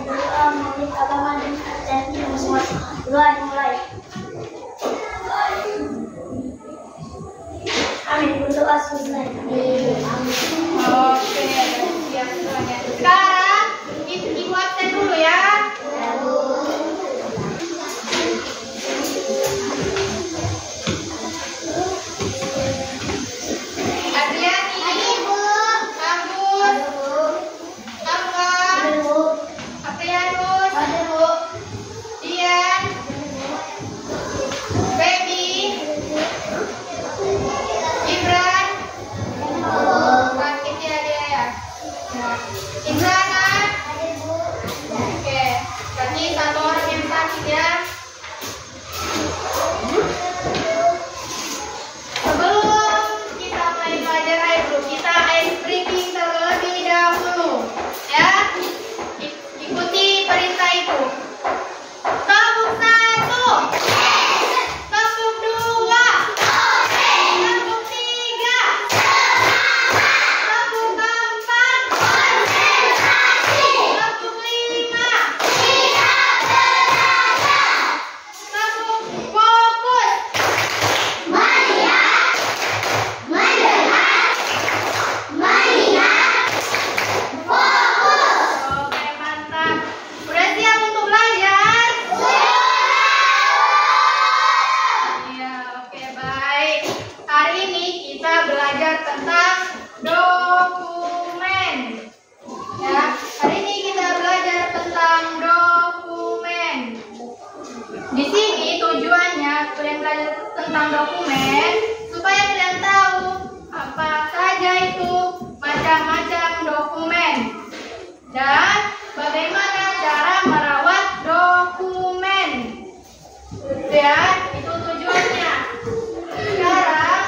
berdoa menurut agama dan tidak semua. Mulai. Amin. Berdoa selesai. Oke, siap semuanya. Sekarang ibu absen dulu ya. Tentang dokumen supaya kalian tahu apa saja itu macam-macam dokumen dan bagaimana cara merawat dokumen. Ya, itu tujuannya. Sekarang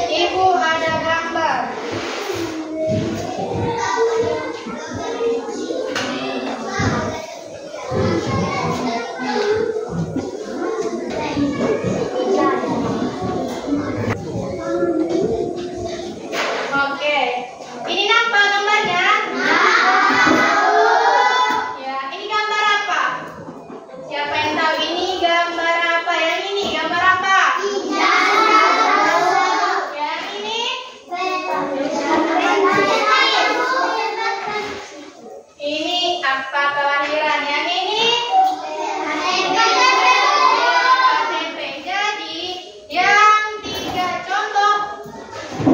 Ibu ada gambar. Ini apa gambarnya? Ya, ini gambar apa? Siapa yang tahu ini gambar apa? Yang ini gambar apa? Yang ini? Ini akta kelahiran. Yang ini? KTP. Jadi, yang tiga contoh.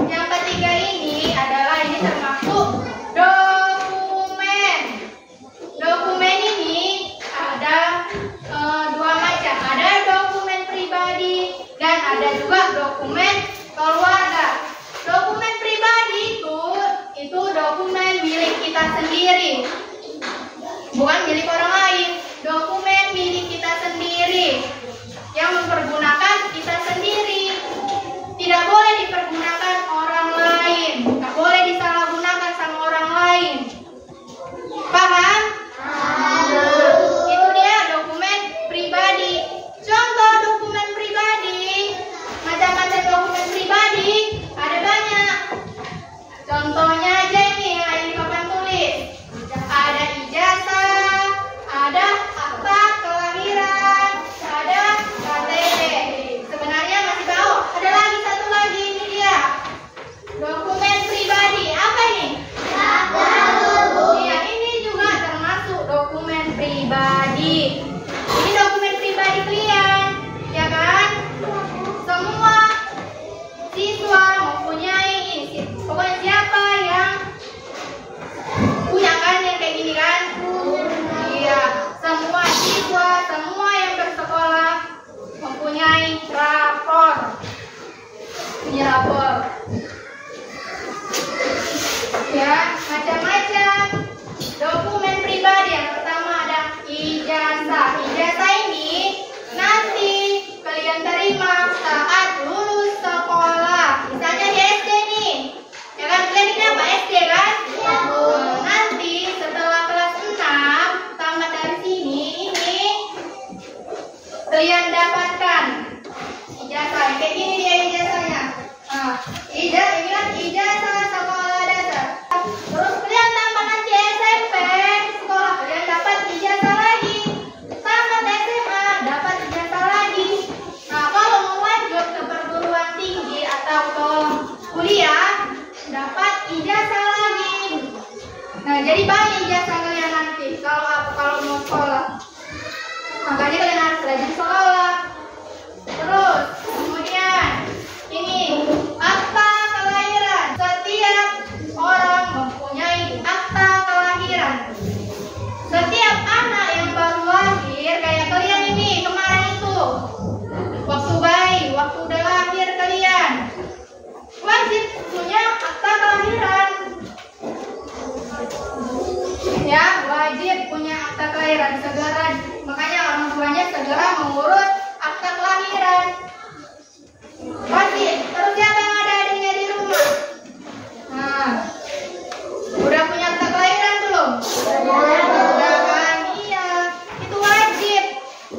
Yang ketiga ini adalah ini termasuk dokumen. Dokumen ini ada dua macam. Ada dokumen pribadi dan ada juga dokumen keluarga. Dokumen pribadi itu dokumen milik kita sendiri, bukan milik orang lain. Dokumen milik kita sendiri yang mempergunakan kita sendiri. Tidak boleh dipergunakan orang lain. Tidak boleh disalahgunakan sama orang lain. Paham? Itu dia dokumen pribadi. Contoh dokumen pribadi. Macam-macam dokumen pribadi ada banyak. Contohnya aja ini yang ada di papan tulis. Ada banyak jasa kalian nanti kalau mau sekolah. Makanya kalian harus rajin sekolah. Terus kemudian ini akta kelahiran. Setiap orang mempunyai akta kelahiran. Setiap anak yang baru lahir kayak kalian ini kemarin itu, waktu bayi, waktu udah lahir kalian wajib punya akta kelahiran. Ya, wajib punya akta kelahiran segera. Makanya orang tuanya segera mengurus akta kelahiran. Wajib. Terus siapa yang ada adiknya di rumah? Nah, udah punya akta kelahiran belum? Udah kan? Iya, itu wajib.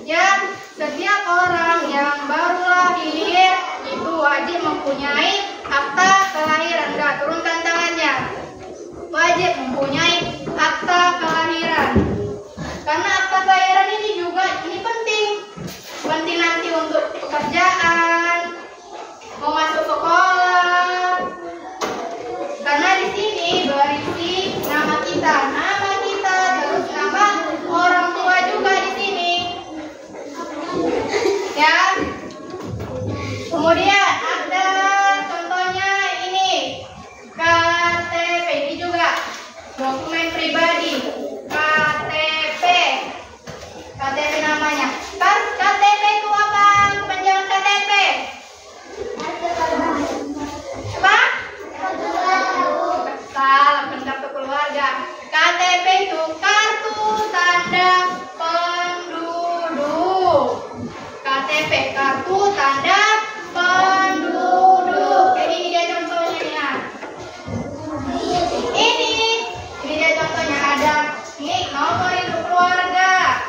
Ya, setiap orang yang baru lahir itu wajib mempunyai akta kelahiran. Enggak, turunkan tangannya. Wajib mempunyai akta kelahiran. Karena akta kelahiran ini juga penting. Penting nanti untuk pekerjaan, mau masuk sekolah. Karena di sini berisi nama kita, terus nama orang tua juga di sini. Ya. Kemudian ada contohnya ini KTP, ini juga dokumen pribadi. KTP namanya. KTP itu apa? Kepanjangan KTP. Apa? Salah, bukan kartu keluarga. KTP itu kartu tanda penduduk. KTP, kartu tanda penduduk. Kayak ini dia contohnya ya. Ini dia contohnya, ada nih nomor induk keluarga,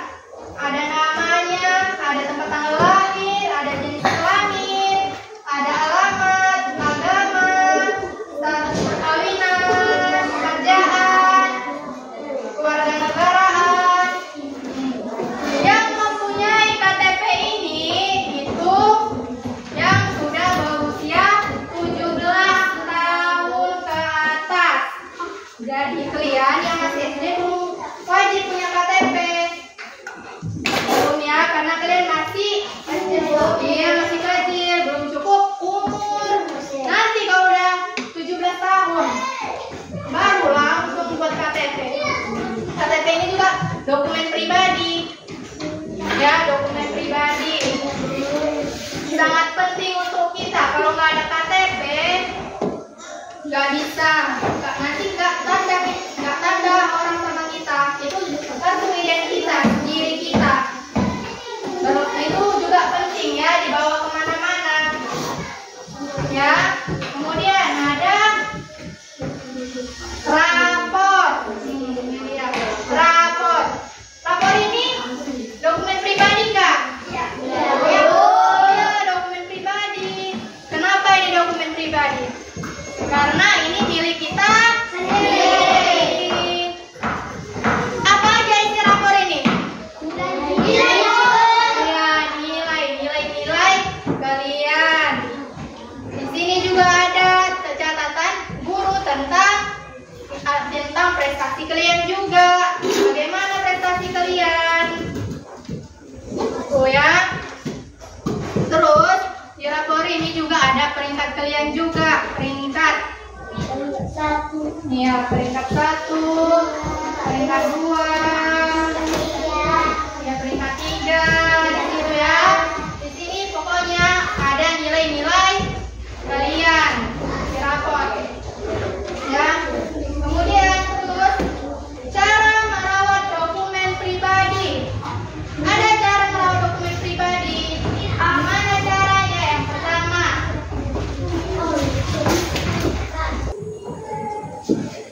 ada namanya, ada tempat tanggal lahir, ada jenis kelamin, ada alamat, agama, status perkawinan, pekerjaan, keluarga negaraan. Yang mempunyai KTP ini itu yang sudah berusia 17 tahun ke atas. Jadi kalian yang masih SD wajib punya KTP. Belum ya, karena kalian masih kecil, belum cukup umur. Nanti kalau udah 17 tahun baru langsung buat KTP. KTP ini juga dokumen pribadi. Ya, dokumen pribadi. Sangat penting untuk kita. Kalau nggak ada KTP nggak bisa, nanti nggak tanda orang sama kita. Itu kartu identitas diri kita. Terus itu juga penting ya, dibawa kemana-mana. Ya, kemudian ada rapor. Ini ya, rapor. Rapor ini dokumen pribadi nggak? Ya. Ya, dokumen pribadi. Kenapa ini dokumen pribadi? Karena ini milik kita sendiri. Apa aja isi rapor ini? Nilai kalian. Di sini juga ada catatan guru tentang prestasi kalian juga. Bagaimana prestasi kalian? Oh ya. Terus di rapor ini juga ada peringkat kalian juga. Peringkat 1. Iya, peringkat 1, peringkat 2, ya peringkat 3, di situ ya. Di sini pokoknya ada nilai-nilai kalian di rapor. Ya. Kemudian terus cara merawat dokumen pribadi. Ada cara merawat dokumen pribadi. Gimana caranya? Yang pertama,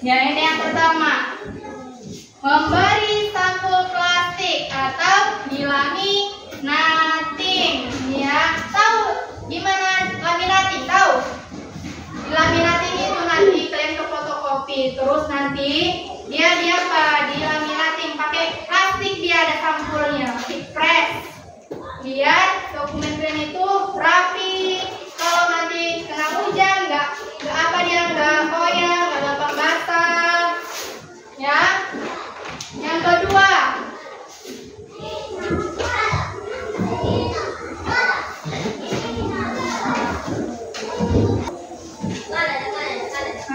ya ini yang pertama, memberi sampul plastik atau dilaminating. Ya, tahu gimana laminating? Tahu? Dilaminating itu nanti kalian ke fotokopi, terus nanti dia apa? Dilaminating pakai plastik, dia ada sampulnya, dipres. Biar dokumen kalian itu rapi. Kalau nanti kena hujan nggak koyak, nggak gampang basah. Ya. kedua.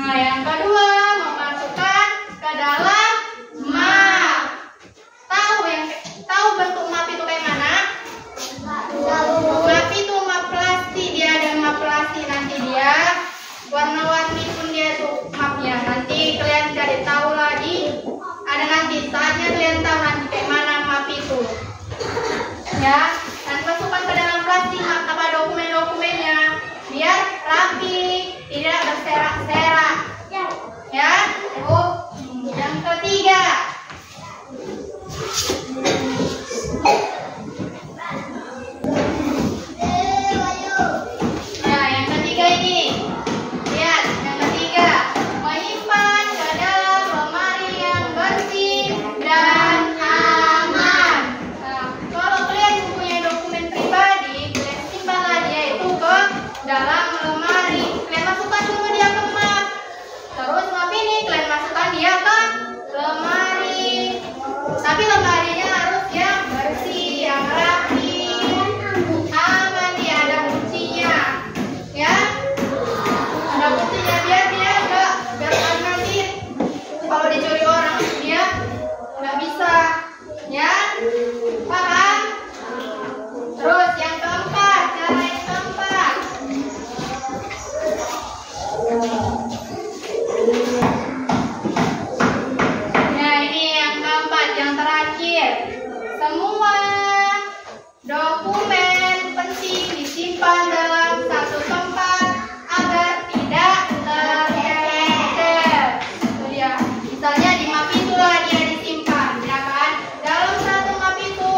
Nah, yang kedua memasukkan ke dalam map. Tahu bentuk map itu kayak mana? Map itu map plastik, dia ada map plastik, nanti dia warna-warni pun dia tuh mapnya. Nanti kalian cari tahu lagi. Ada nanti saatnya kalian tahu nanti kayak mana map itu. Ya, dan masukkan ke dalam plastik map apa dokumen-dokumennya biar rapi, tidak berserak-serak. Ya. Oh, yang ketiga. Nah, yang ketiga ini. Lihat, yang ketiga. Menyimpan ke dalam lemari yang bersih dan aman. Nah, kalau kalian mempunyai dokumen pribadi, kalian simpanlah dia itu ke dalam lemari. Kalian masukkan dulu dia ke map. Terus map ini kalian masukkan dia ke lemari. Tapi lemarinya harus yang bersih, yang rapi, aman, dia ada kuncinya. Ya, ada kuncinya biar dia enggak nanti kalau dicuri orang dia nggak bisa. Ya, paham? Terus yang keempat, cara yang keempat. Nah, ini yang keempat, yang terakhir. Semua dokumen penting disimpan dalam satu tempat agar tidak tercecer. Itu dia. Misalnya di map itulah dia disimpan, ya kan? Dalam satu map itu,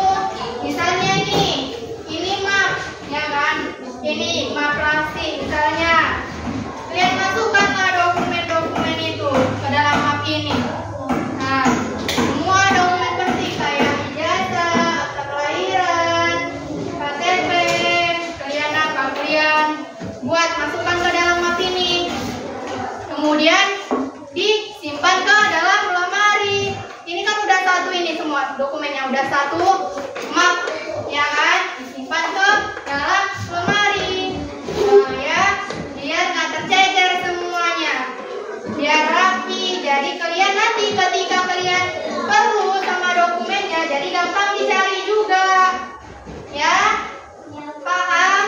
misalnya ini map, ya kan? Ini map plastik, misalnya. Kalian masukkanlah dokumen-dokumen itu ke dalam map ini. Nah, semua dokumen penting kayak ijazah, akta kelahiran, KTP, kalian apa? Kalian buat masukkan ke dalam map ini. Kemudian disimpan ke dalam lemari. Ini kan udah satu ini semua dokumennya udah satu map, ya kan? Disimpan ke dalam lemari. Nah, ya, biar nggak tercecer semuanya, biar rapi. Jadi kalian nanti ketika kalian perlu sama dokumennya, jadi gampang dicari juga. Ya, paham?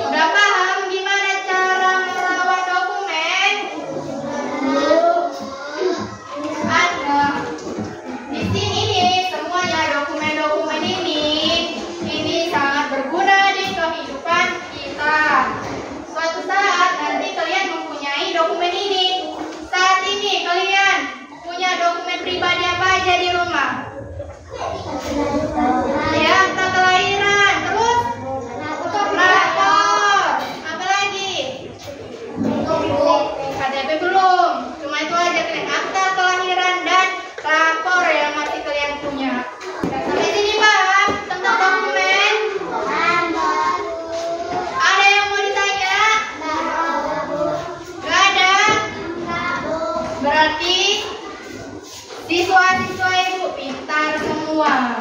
Udah paham gimana cara merawat dokumen? Ada di sini nih semuanya dokumen-dokumen ini sangat berguna di kehidupan kita. Suatu saat nanti kalian mempunyai dokumen ini. Saat ini kalian punya dokumen pribadi apa aja di rumah? Ya, akta kelahiran, terus rapor, apa lagi? KTP belum, cuma itu aja kalian, akta kelahiran dan rapor yang masih kalian punya. Dan sampai sini paham tentang dokumen? Ada yang mau ditanya? Gak ada? Berarti siswa-siswa ibu pintar semua.